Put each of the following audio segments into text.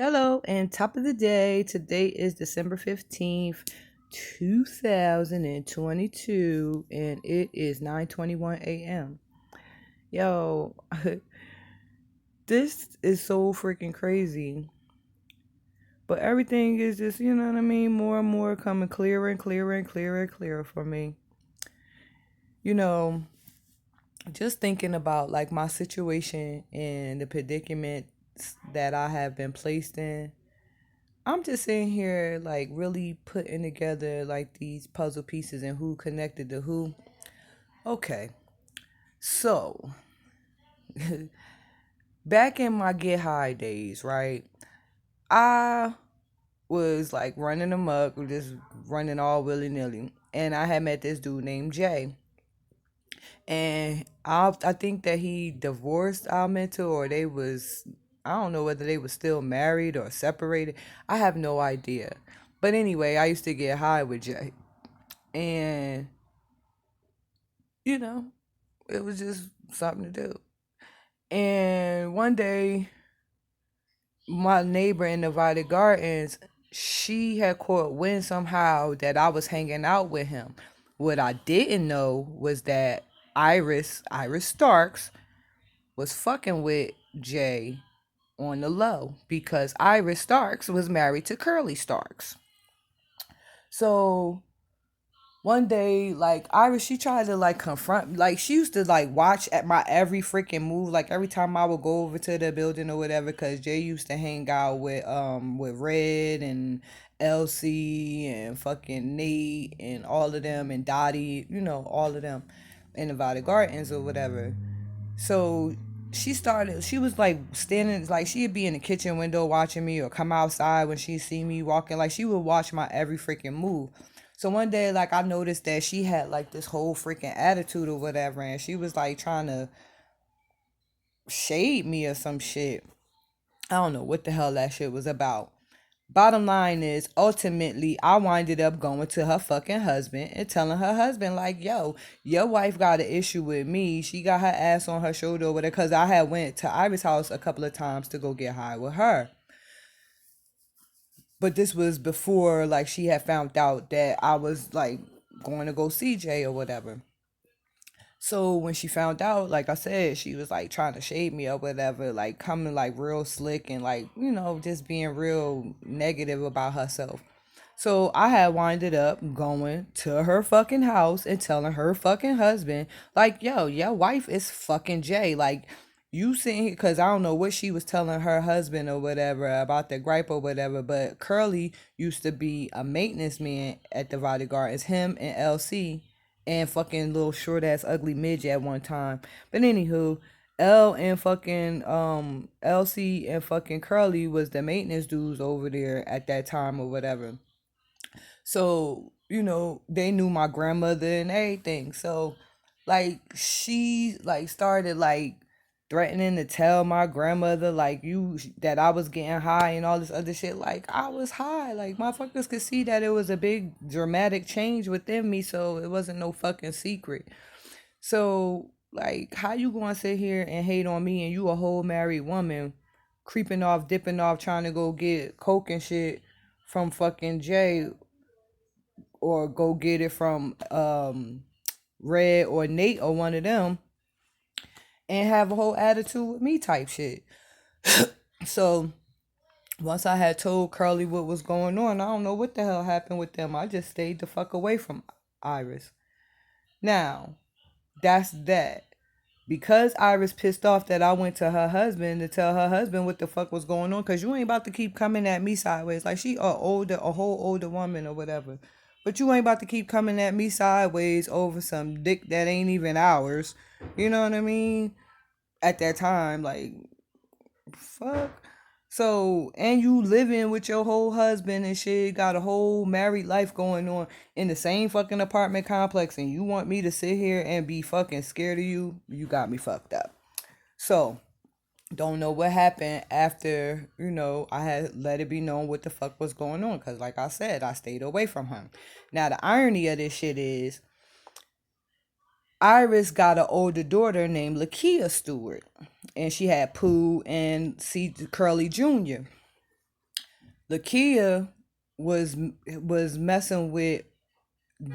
Hello, and top of the day. Today is December 15th, 2022, and it is 9:21 a.m. Yo, this is so freaking crazy. But everything is just, you know what I mean, more and more coming clearer and clearer and clearer and clearer for me. You know, just thinking about like my situation and the predicament that I have been placed in. I'm just sitting here like really putting together like these puzzle pieces and who connected to who. Okay. So, back in my get high days, right? I was like running amok, just running all willy-nilly. And I had met this dude named Jay. And I think that he divorced our mentor, or they was, I don't know whether they were still married or separated. I have no idea. But anyway, I used to get high with Jay. And you know, it was just something to do. And one day, my neighbor in the Valley Gardens, she had caught wind somehow that I was hanging out with him. What I didn't know was that Iris Starks, was fucking with Jay on the low because Iris Starks was married to Curly Starks. So one day, like Iris, she tried to like confront, like she used to like watch at my every freaking move, like every time I would go over to the building or whatever, cause Jay used to hang out with Red and Elsie and fucking Nate and all of them and Dottie, all of them in the Valley Gardens or whatever. So she was like standing, like she'd be in the kitchen window watching me or come outside when she see me walking. Like she would watch my every freaking move. So one day, like I noticed that she had like this whole freaking attitude or whatever, and she was like trying to shade me or some shit. I don't know what the hell that shit was about. Bottom line is, ultimately, I winded up going to her fucking husband and telling her husband, like, yo, your wife got an issue with me. She got her ass on her shoulder over there because I had went to Iris' house a couple of times to go get high with her. But this was before, like, she had found out that I was, like, going to go see Jay or whatever. So when she found out, like I said, she was like trying to shade me or whatever, like coming like real slick and like, just being real negative about herself. So I had winded up going to her fucking house and telling her fucking husband, like, yo, your wife is fucking Jay. Like, you sitting here, because I don't know what she was telling her husband or whatever about the gripe or whatever, but Curly used to be a maintenance man at the Valley Gardens, him and LC and fucking little short ass ugly midget at one time. But anywho, L and fucking LC and fucking Curly was the maintenance dudes over there at that time or whatever. So, they knew my grandmother and everything. So, like, she, like, started, like, threatening to tell my grandmother, like, that I was getting high and all this other shit. Like, I was high. Like, motherfuckers could see that it was a big dramatic change within me. So, it wasn't no fucking secret. So, like, how you gonna sit here and hate on me and you a whole married woman creeping off, dipping off, trying to go get coke and shit from fucking Jay or go get it from Red or Nate or one of them and have a whole attitude with me type shit. So once I had told Curly what was going on, I don't know what the hell happened with them. I just stayed the fuck away from Iris. Now, that's that. Because Iris pissed off that I went to her husband to tell her husband what the fuck was going on, because you ain't about to keep coming at me sideways. Like she a whole older woman or whatever. But you ain't about to keep coming at me sideways over some dick that ain't even ours. You know what I mean? At that time, like, fuck. So, and you living with your whole husband and shit, got a whole married life going on in the same fucking apartment complex, and you want me to sit here and be fucking scared of you? You got me fucked up. So, don't know what happened after, I had let it be known what the fuck was going on. Because, like I said, I stayed away from him. Now, the irony of this shit is Iris got an older daughter named Lakia Stewart. And she had Pooh and C. Curly Jr. Lakia was was messing with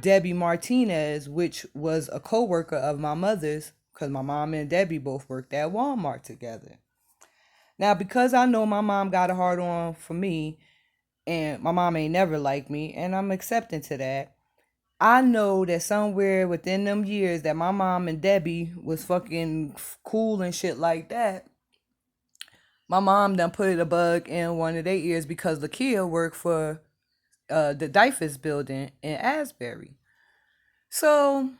Debbie Martinez, which was a co-worker of my mother's, because my mom and Debbie both worked at Walmart together. Now, because I know my mom got a hard on for me, and my mom ain't never liked me, and I'm accepting to that. I know that somewhere within them years that my mom and Debbie was fucking cool and shit like that, my mom done put a bug in one of their ears because Lakia worked for the Dyfus building in Asbury. So,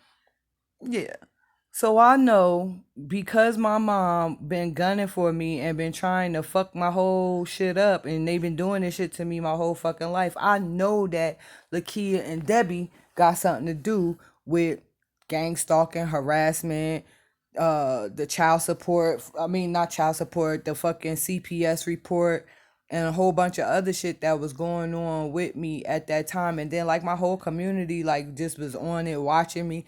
yeah. So I know because my mom been gunning for me and been trying to fuck my whole shit up, and they been doing this shit to me my whole fucking life. I know that Lakia and Debbie got something to do with gang stalking, harassment, the child support. I mean, not child support, the fucking CPS report, and a whole bunch of other shit that was going on with me at that time. And then like my whole community like just was on it watching me.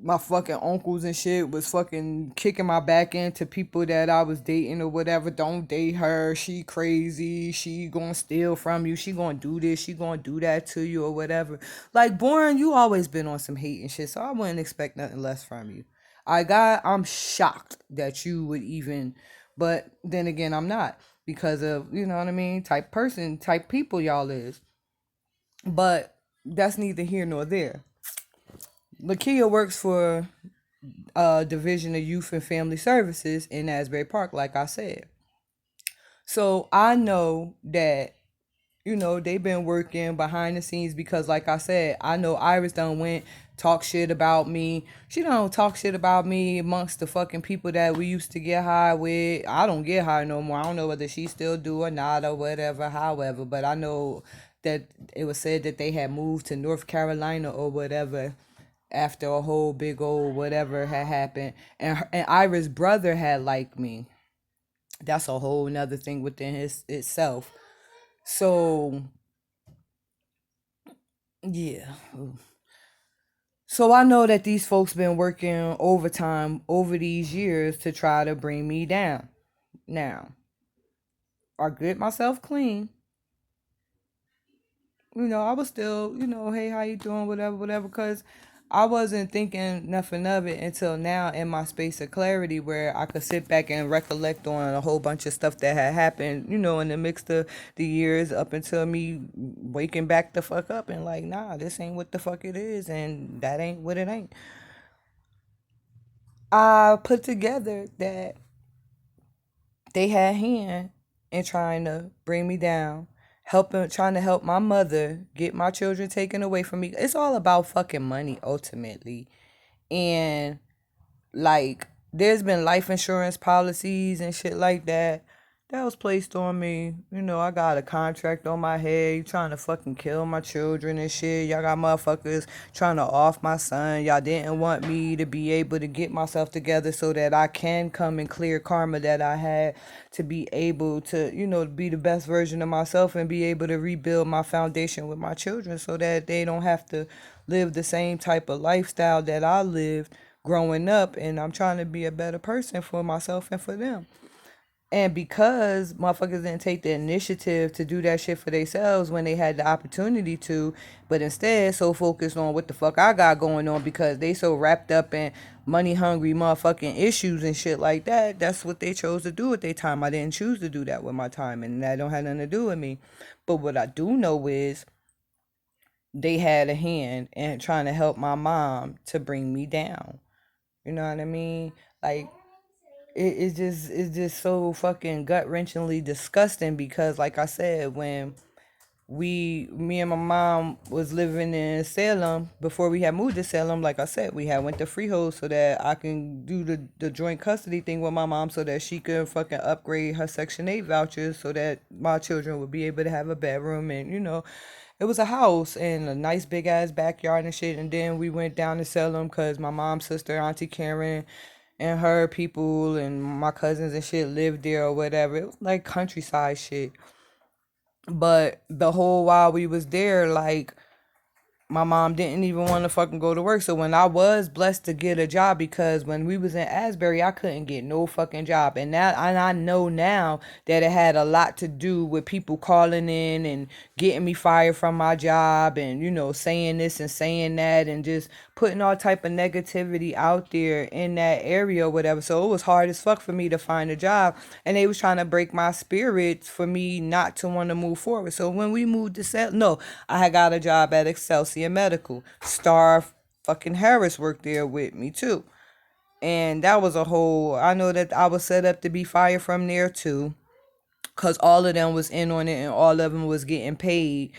My fucking uncles and shit was fucking kicking my back into people that I was dating or whatever. Don't date her. She crazy. She gonna steal from you. She gonna do this. She gonna do that to you or whatever. Like, Born, you always been on some hate and shit, so I wouldn't expect nothing less from you. I'm shocked that you would even, but then again, I'm not because of, you know what I mean, type person, type people y'all is. But that's neither here nor there. Lakia works for Division of Youth and Family Services in Asbury Park, like I said. So I know that, they've been working behind the scenes because, like I said, I know Iris done went talk shit about me. She don't talk shit about me amongst the fucking people that we used to get high with. I don't get high no more. I don't know whether she still do or not or whatever, however, but I know that it was said that they had moved to North Carolina or whatever after a whole big old whatever had happened, and Iris' brother had liked me. That's a whole nother thing within itself. So yeah. So I know that these folks been working overtime over these years to try to bring me down. Now, I get myself clean. I was still, hey, how you doing, whatever, whatever, because I wasn't thinking nothing of it until now in my space of clarity where I could sit back and recollect on a whole bunch of stuff that had happened, in the mix of the years up until me waking back the fuck up and like, nah, this ain't what the fuck it is, and that ain't what it ain't. I put together that they had hand in trying to bring me down, trying to help my mother get my children taken away from me. It's all about fucking money ultimately. And like, there's been life insurance policies and shit like that was placed on me. I got a contract on my head. You trying to fucking kill my children and shit. Y'all got motherfuckers trying to off my son. Y'all didn't want me to be able to get myself together so that I can come and clear karma that I had to be able to, be the best version of myself and be able to rebuild my foundation with my children so that they don't have to live the same type of lifestyle that I lived growing up. And I'm trying to be a better person for myself and for them. And because motherfuckers didn't take the initiative to do that shit for themselves when they had the opportunity to, but instead so focused on what the fuck I got going on because they so wrapped up in money hungry motherfucking issues and shit like that, that's what they chose to do with their time. I didn't choose to do that with my time, and that don't have nothing to do with me. But what I do know is they had a hand in trying to help my mom to bring me down. You know what I mean? Like, it's just so fucking gut wrenchingly disgusting because like I said, when me and my mom was living in Salem before we had moved to Salem, like I said, we had went to Freehold so that I can do the joint custody thing with my mom so that she could fucking upgrade her Section 8 vouchers so that my children would be able to have a bedroom. And it was a house and a nice big ass backyard and shit. And then we went down to Salem because my mom's sister, Auntie Karen, and her people and my cousins and shit lived there or whatever. It was like countryside shit. But the whole while we was there, like, my mom didn't even want to fucking go to work. So when I was blessed to get a job, because when we was in Asbury, I couldn't get no fucking job. And I know now that it had a lot to do with people calling in and getting me fired from my job, and saying this and saying that, and just putting all type of negativity out there in that area or whatever. So it was hard as fuck for me to find a job, and they was trying to break my spirits for me not to want to move forward. So when we moved to no, I had got a job at Excelsior Medical. Star fucking Harris worked there with me too. And that was a whole, I know that I was set up to be fired from there too. Cause all of them was in on it, and all of them was getting paid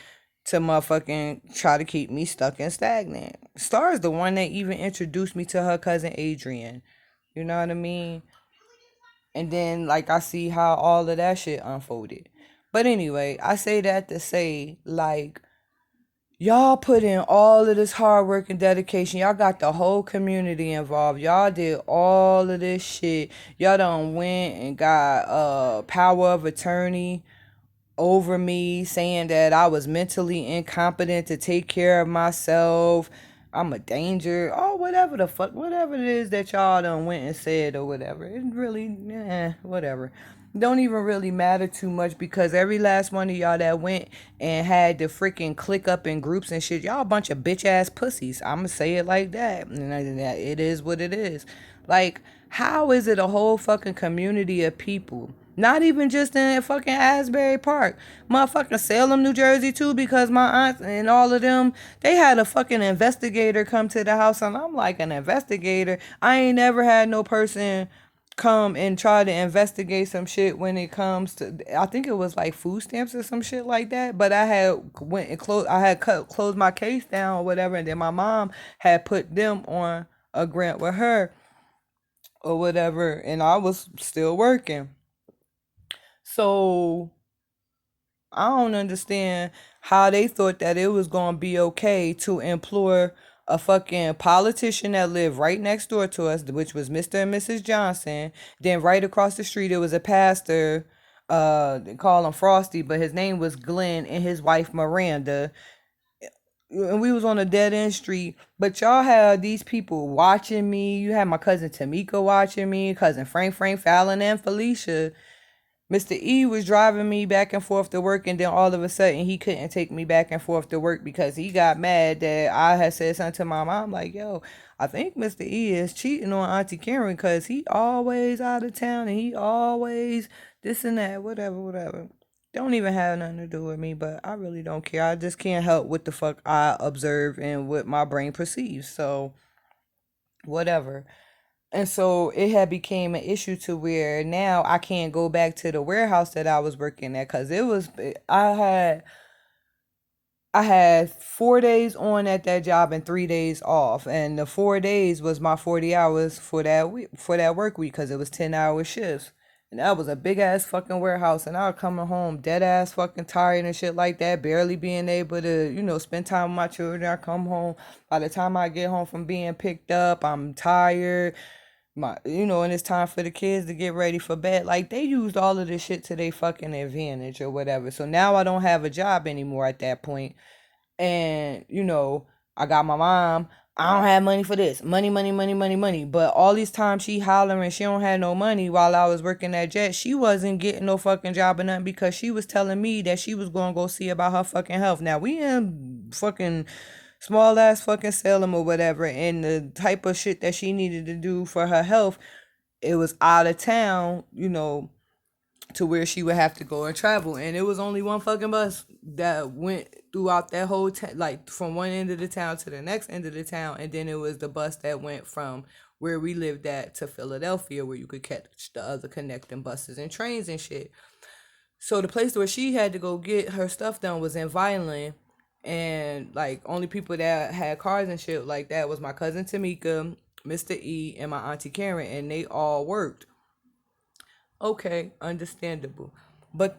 to motherfucking try to keep me stuck and stagnant. Star is the one that even introduced me to her cousin Adrian. You know what I mean? And then like I see how all of that shit unfolded. But anyway, I say that to say, like, y'all put in all of this hard work and dedication. Y'all got the whole community involved. Y'all did all of this shit. Y'all done went and got power of attorney over me, saying that I was mentally incompetent to take care of myself. I'm a danger. Oh, whatever the fuck, whatever it is that y'all done went and said or whatever. It really, whatever. Don't even really matter too much, because every last one of y'all that went and had to freaking click up in groups and shit, y'all a bunch of bitch ass pussies. I'ma say it like that. And it is what it is. Like, how is it a whole fucking community of people? Not even just in fucking Asbury Park. Motherfucking Salem, New Jersey too, because my aunt and all of them, they had a fucking investigator come to the house, and I'm like, an investigator? I ain't never had no person come and try to investigate some shit when it comes to, I think it was like food stamps or some shit like that. But I had went and closed my case down or whatever, and then my mom had put them on a grant with her or whatever, and I was still working. So I don't understand how they thought that it was gonna be okay to employ a fucking politician that lived right next door to us, which was Mr. and Mrs. Johnson. Then right across the street it was a pastor, they call him Frosty, but his name was Glenn, and his wife Miranda. And we was on a dead end street, but y'all had these people watching me. You had my cousin Tamika watching me, cousin Frank Fallon, and Felicia. Mr. E was driving me back and forth to work, and then all of a sudden he couldn't take me back and forth to work because he got mad that I had said something to my mom like, yo, I think Mr. E is cheating on Auntie Karen because he always out of town and he always this and that, whatever, whatever. Don't even have nothing to do with me, but I really don't care. I just can't help what the fuck I observe and what my brain perceives. So, whatever. And so it had became an issue to where now I can't go back to the warehouse that I was working at, because it was I had 4 days on at that job and 3 days off, and the 4 days was my 40 hours for that week, for that work week, because it was 10 hour shifts. And that was a big ass fucking warehouse, and I was coming home dead ass fucking tired and shit like that, barely being able to, spend time with my children. I come home, by the time I get home from being picked up, I'm tired, and it's time for the kids to get ready for bed. Like, they used all of this shit to their fucking advantage or whatever. So now I don't have a job anymore at that point. And I got my mom, I don't have money for this, money. But all these times she hollering she don't have no money while I was working at Jet, she wasn't getting no fucking job or nothing, because she was telling me that she was gonna go see about her fucking health. Now we in fucking small ass fucking Salem or whatever, and the type of shit that she needed to do for her health, it was out of town, to where she would have to go and travel. And it was only one fucking bus that went throughout that whole like from one end of the town to the next end of the town. And then it was the bus that went from where we lived at to Philadelphia, where you could catch the other connecting buses and trains and shit. So the place where she had to go get her stuff done was in Violin. And like, only people that had cars and shit like that was my cousin Tamika, Mr. E, and my auntie Karen, and they all worked. Okay, understandable. But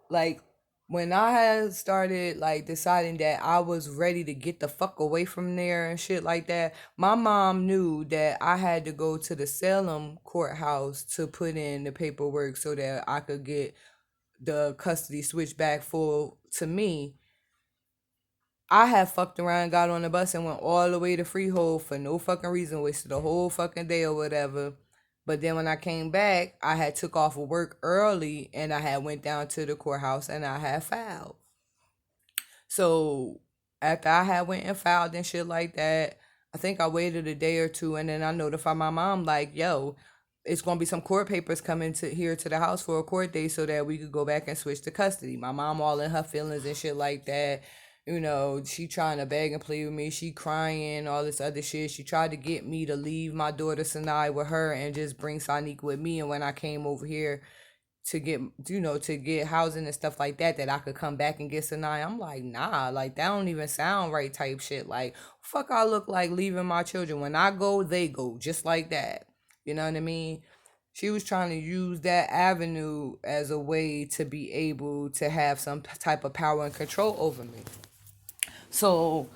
like, when I had started like deciding that I was ready to get the fuck away from there and shit like that, my mom knew that I had to go to the Salem courthouse to put in the paperwork so that I could get the custody switched back full to me. I had fucked around, got on the bus, and went all the way to Freehold for no fucking reason, wasted a whole fucking day or whatever. But then when I came back, I had took off of work early, and I had went down to the courthouse and I had filed. So after I had went and filed and shit like that, I think I waited a day or two, and then I notified my mom like, "Yo, it's gonna be some court papers coming to here to the house for a court date so that we could go back and switch the custody." My mom all in her feelings and shit like that. You know, she trying to beg and plead with me. She crying, all this other shit. She tried to get me to leave my daughter Sinai with her and just bring Sonique with me. And when I came over here to get, to get housing and stuff like that, that I could come back and get Sinai. I'm like, nah, like that don't even sound right type shit. Like, fuck I look like leaving my children. When I go, they go, just like that. You know what I mean? She was trying to use that avenue as a way to be able to have some type of power and control over me. So